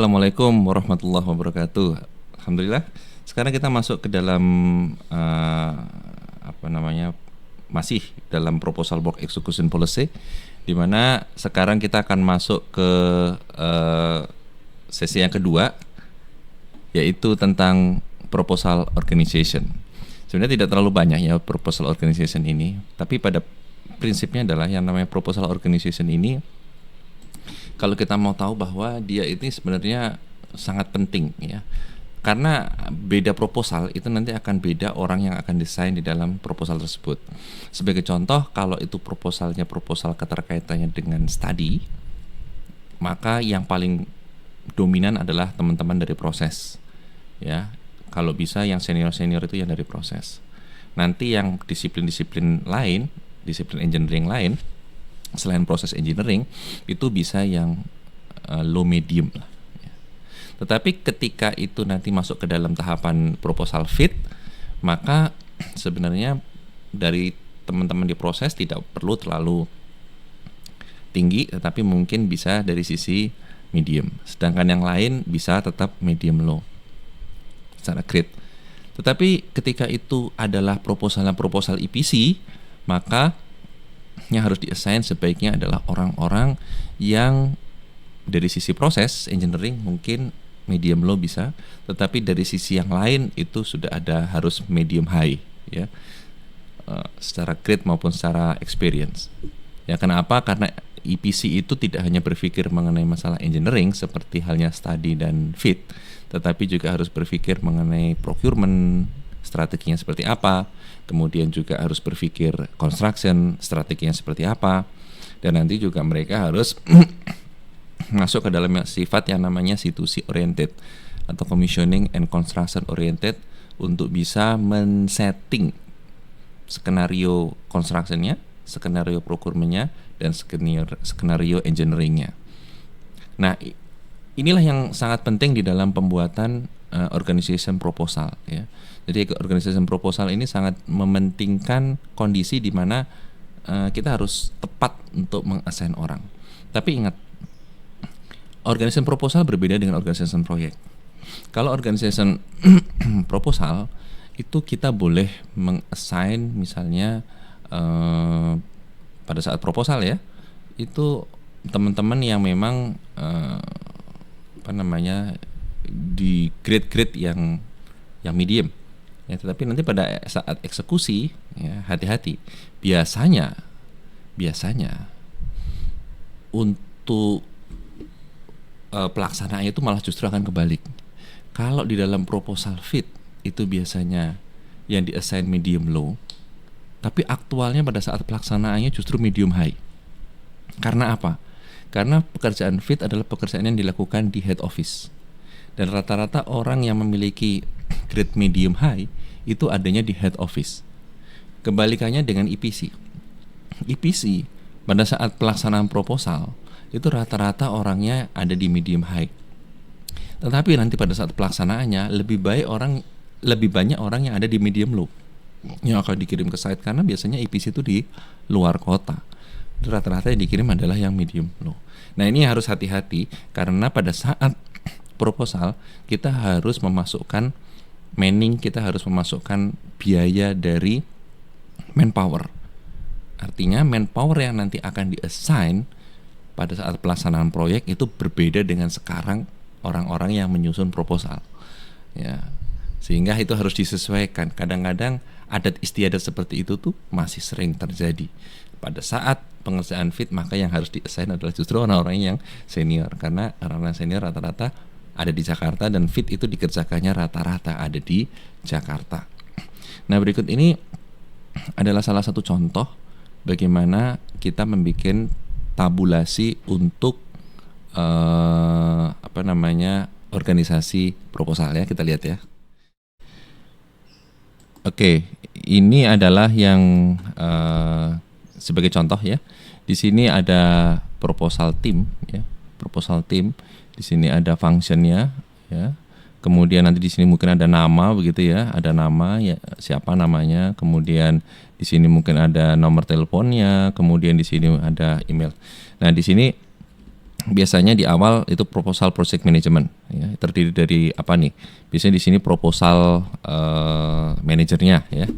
Assalamualaikum warahmatullahi wabarakatuh. Alhamdulillah. Sekarang kita masuk ke dalam apa namanya masih dalam proposal work execution policy, di mana sekarang kita akan masuk ke sesi yang kedua, yaitu tentang proposal organization. Sebenarnya tidak terlalu banyak ya proposal organization ini, tapi pada prinsipnya adalah yang namanya proposal organization ini, kalau kita mau tahu bahwa dia ini sebenarnya sangat penting ya, karena beda proposal itu nanti akan beda orang yang akan desain di dalam proposal tersebut. Sebagai contoh, kalau itu proposalnya proposal keterkaitannya dengan studi, maka yang paling dominan adalah teman-teman dari proses ya. Kalau bisa yang senior-senior itu yang dari proses. Nanti yang disiplin-disiplin lain, disiplin engineering lain selain proses engineering, itu bisa yang low medium lah. Tetapi ketika itu nanti masuk ke dalam tahapan proposal fit, maka sebenarnya dari teman-teman di proses tidak perlu terlalu tinggi, tetapi mungkin bisa dari sisi medium. Sedangkan yang lain bisa tetap medium low secara grade. Tetapi ketika itu adalah proposal EPC, maka yang harus diassign sebaiknya adalah orang-orang yang dari sisi proses engineering mungkin medium low bisa, tetapi dari sisi yang lain itu sudah ada harus medium high ya, secara grade maupun secara experience ya. Kenapa? Karena EPC itu tidak hanya berpikir mengenai masalah engineering seperti halnya study dan fit, tetapi juga harus berpikir mengenai procurement, strateginya seperti apa, kemudian juga harus berpikir construction, strateginya seperti apa, dan nanti juga mereka harus masuk ke dalam sifat yang namanya C2C oriented atau commissioning and construction oriented, untuk bisa men-setting skenario constructionnya, skenario procurementnya, dan skenario engineeringnya. Nah, inilah yang sangat penting di dalam pembuatan organization proposal ya. Jadi organization proposal ini sangat mementingkan kondisi di mana kita harus tepat untuk mengassign orang. Tapi ingat, organization proposal berbeda dengan organization project. Kalau organization proposal itu kita boleh mengassign misalnya pada saat proposal ya, itu teman-teman yang memang di grade-grade yang medium ya. Tetapi nanti pada saat eksekusi ya, hati-hati. Biasanya untuk pelaksanaannya itu malah justru akan kebalik. Kalau di dalam proposal fit itu biasanya yang di-assign medium low, tapi aktualnya pada saat pelaksanaannya justru medium high. Karena apa? Karena pekerjaan fit adalah pekerjaan yang dilakukan di head office, dan rata-rata orang yang memiliki grade medium high itu adanya di head office. Kebalikannya dengan EPC pada saat pelaksanaan proposal itu rata-rata orangnya ada di medium high, tetapi nanti pada saat pelaksanaannya lebih banyak orang yang ada di medium low yang akan dikirim ke site, karena biasanya EPC itu di luar kota. Rata-rata yang dikirim adalah yang medium low. Nah, ini harus hati-hati, karena pada saat proposal kita harus memasukkan manning, kita harus memasukkan biaya dari manpower. Artinya manpower yang nanti akan di-assign pada saat pelaksanaan proyek itu berbeda dengan sekarang orang-orang yang menyusun proposal ya. Sehingga itu harus disesuaikan. Kadang-kadang adat istiadat seperti itu tuh masih sering terjadi. Pada saat pengerjaan fit, maka yang harus di-assign adalah justru orang-orang yang senior, karena orang-orang senior rata-rata ada di Jakarta, dan fit itu dikerjakannya rata-rata ada di Jakarta. Nah, berikut ini adalah salah satu contoh bagaimana kita membuat tabulasi untuk organisasi proposal ya. Kita lihat ya. Oke, ini adalah yang sebagai contoh ya. Di sini ada proposal team ya, proposal team. Di sini ada functionnya ya. Kemudian nanti di sini mungkin ada nama begitu ya, ada nama ya, siapa namanya. Kemudian di sini mungkin ada nomor teleponnya. Kemudian di sini ada email. Nah, di sini biasanya di awal itu proposal project management, ya, terdiri dari apa nih? Biasanya di sini proposal manajernya, ya.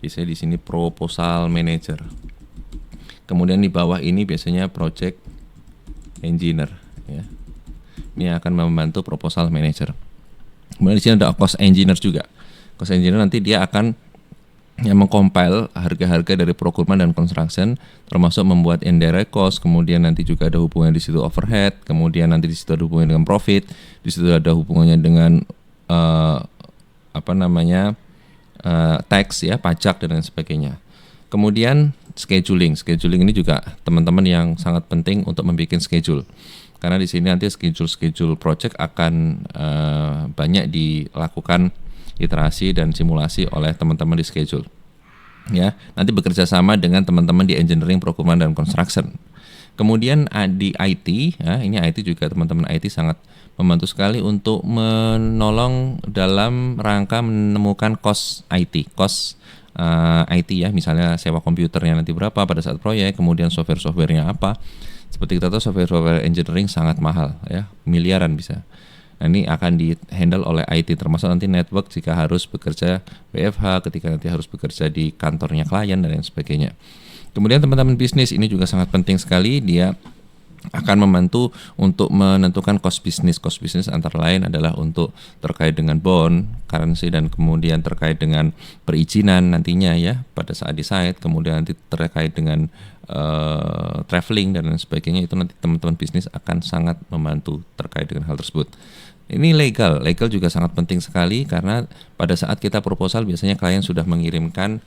Biasanya di sini proposal manager. Kemudian di bawah ini biasanya project engineer, ya. Ini akan membantu proposal manager. Kemudian di sini ada cost engineer juga. Cost engineer nanti dia akan yang mengcompile harga-harga dari procurement dan construction, termasuk membuat indirect cost, kemudian nanti juga ada hubungan di situ overhead, kemudian nanti di situ ada hubungannya dengan profit, di situ ada hubungannya dengan tax, ya, pajak dan lain sebagainya. Kemudian scheduling ini juga teman-teman yang sangat penting untuk membuat schedule, karena di sini nanti schedule project akan banyak dilakukan iterasi dan simulasi oleh teman-teman di schedule, ya. Nanti bekerja sama dengan teman-teman di engineering, procurement dan construction. Kemudian di IT, ya, ini IT juga teman-teman IT sangat membantu sekali untuk menolong dalam rangka menemukan cost IT, IT, ya, misalnya sewa komputernya nanti berapa pada saat proyek, kemudian software-softwarenya apa. Seperti kita tahu software engineering sangat mahal, ya, miliaran bisa. Nah, ini akan di-handle oleh IT, termasuk nanti network jika harus bekerja WFH, ketika nanti harus bekerja di kantornya klien dan lain sebagainya. Kemudian teman-teman bisnis ini juga sangat penting sekali, dia akan membantu untuk menentukan cost bisnis. Cost bisnis antara lain adalah untuk terkait dengan bond, currency, dan kemudian terkait dengan perizinan nantinya, ya, pada saat di site, kemudian nanti terkait dengan traveling dan lain sebagainya. Itu nanti teman-teman bisnis akan sangat membantu terkait dengan hal tersebut. Ini legal juga sangat penting sekali, karena pada saat kita proposal biasanya klien sudah mengirimkan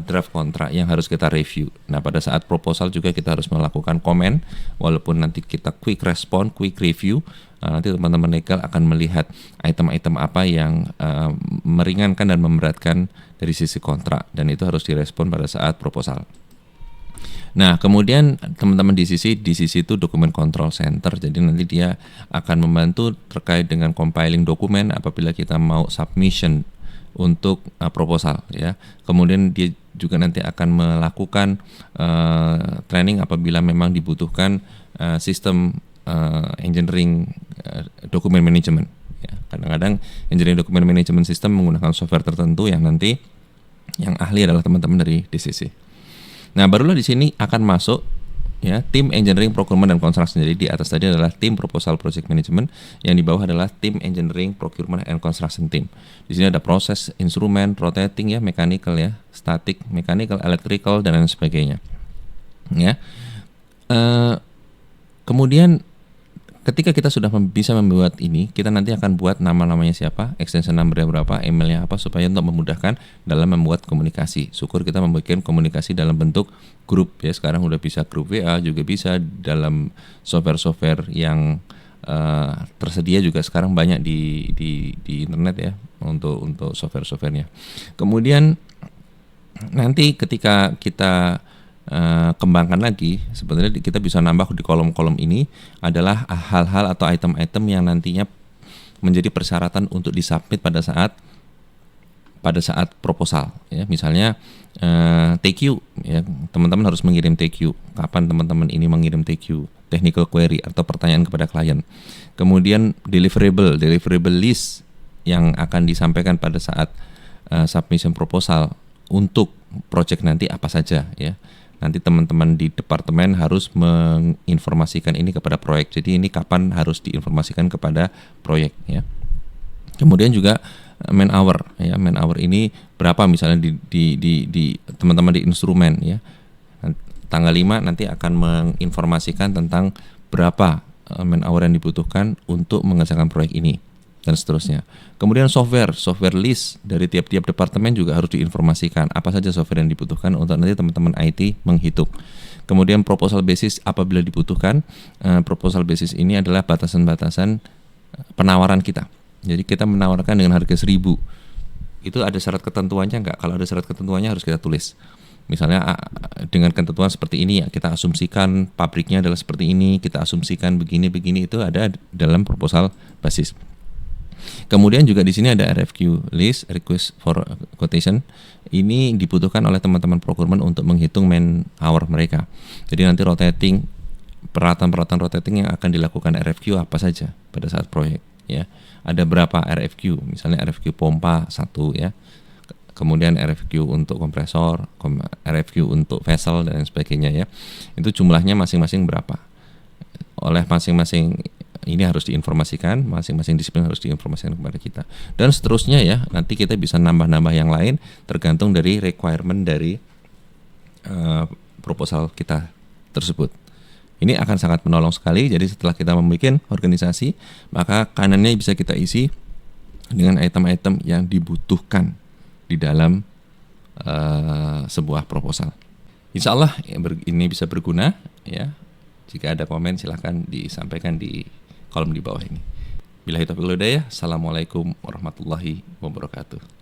draft kontrak yang harus kita review. Nah, pada saat proposal juga kita harus melakukan komen, walaupun nanti kita quick respon, quick review, nanti teman-teman legal akan melihat item-item apa yang meringankan dan memberatkan dari sisi kontrak, dan itu harus direspon pada saat proposal. Nah, kemudian teman-teman di sisi itu dokumen control center. Jadi nanti dia akan membantu terkait dengan compiling dokumen apabila kita mau submission untuk proposal, ya. Kemudian dia juga nanti akan melakukan training apabila memang dibutuhkan sistem engineering dokumen management, ya. Kadang-kadang engineering dokumen management system menggunakan software tertentu yang nanti yang ahli adalah teman-teman dari DCC. Nah, barulah di sini akan masuk, ya, tim engineering, procurement dan construction. Jadi di atas tadi adalah tim proposal project management, yang di bawah adalah tim engineering, procurement and construction team. Di sini ada proses, instrumen, rotating, ya, mechanical, ya, static, mechanical, electrical dan lain sebagainya. Ya. Kemudian ketika kita sudah bisa membuat ini, kita nanti akan buat nama-namanya siapa, extension number-nya berapa, emailnya apa, supaya untuk memudahkan dalam membuat komunikasi. Syukur kita membuat komunikasi dalam bentuk grup, ya. Sekarang udah bisa grup WA, juga bisa dalam software-software yang tersedia juga sekarang banyak di internet, ya, untuk software-softwarenya. Kemudian nanti ketika kita kembangkan lagi, sebenarnya kita bisa nambah di kolom-kolom ini adalah hal-hal atau item-item yang nantinya menjadi persyaratan untuk disubmit pada saat proposal, ya. Misalnya TQ, ya, teman-teman harus mengirim TQ. Kapan teman-teman ini mengirim TQ, technical query atau pertanyaan kepada klien. Kemudian deliverable list yang akan disampaikan pada saat submission proposal untuk project nanti apa saja, ya. Nanti teman-teman di departemen harus menginformasikan ini kepada proyek. Jadi ini kapan harus diinformasikan kepada proyek, ya. Kemudian juga man hour, ya. Man hour ini berapa misalnya di teman-teman di instrumen, ya. Tanggal 5 nanti akan menginformasikan tentang berapa man hour yang dibutuhkan untuk mengerjakan proyek ini, dan seterusnya. Kemudian software list dari tiap-tiap departemen juga harus diinformasikan apa saja software yang dibutuhkan untuk nanti teman-teman IT menghitung. Kemudian proposal basis apabila dibutuhkan. Proposal basis ini adalah batasan-batasan penawaran kita. Jadi kita menawarkan dengan harga 1.000. Itu ada syarat ketentuannya enggak? Kalau ada syarat ketentuannya harus kita tulis. Misalnya dengan ketentuan seperti ini, ya, kita asumsikan pabriknya adalah seperti ini, kita asumsikan begini-begini, itu ada dalam proposal basis. Kemudian juga di sini ada RFQ list, request for quotation. Ini dibutuhkan oleh teman-teman procurement untuk menghitung man hour mereka. Jadi nanti rotating peralatan-peralatan rotating yang akan dilakukan RFQ apa saja pada saat proyek ya. Ada berapa RFQ, misalnya RFQ pompa 1 ya. Kemudian RFQ untuk kompresor, RFQ untuk vessel dan sebagainya ya. Itu jumlahnya masing-masing berapa. Oleh masing-masing ini harus diinformasikan, masing-masing disiplin harus diinformasikan kepada kita. Dan seterusnya ya, nanti kita bisa nambah-nambah yang lain tergantung dari requirement dari proposal kita tersebut. Ini akan sangat menolong sekali. Jadi setelah kita membuat organisasi, maka kanannya bisa kita isi dengan item-item yang dibutuhkan di dalam sebuah proposal. Insya Allah ini bisa berguna ya. Jika ada komen silahkan disampaikan di kolom di bawah ini. Billahi taufiq wal hidayah. Assalamualaikum warahmatullahi wabarakatuh.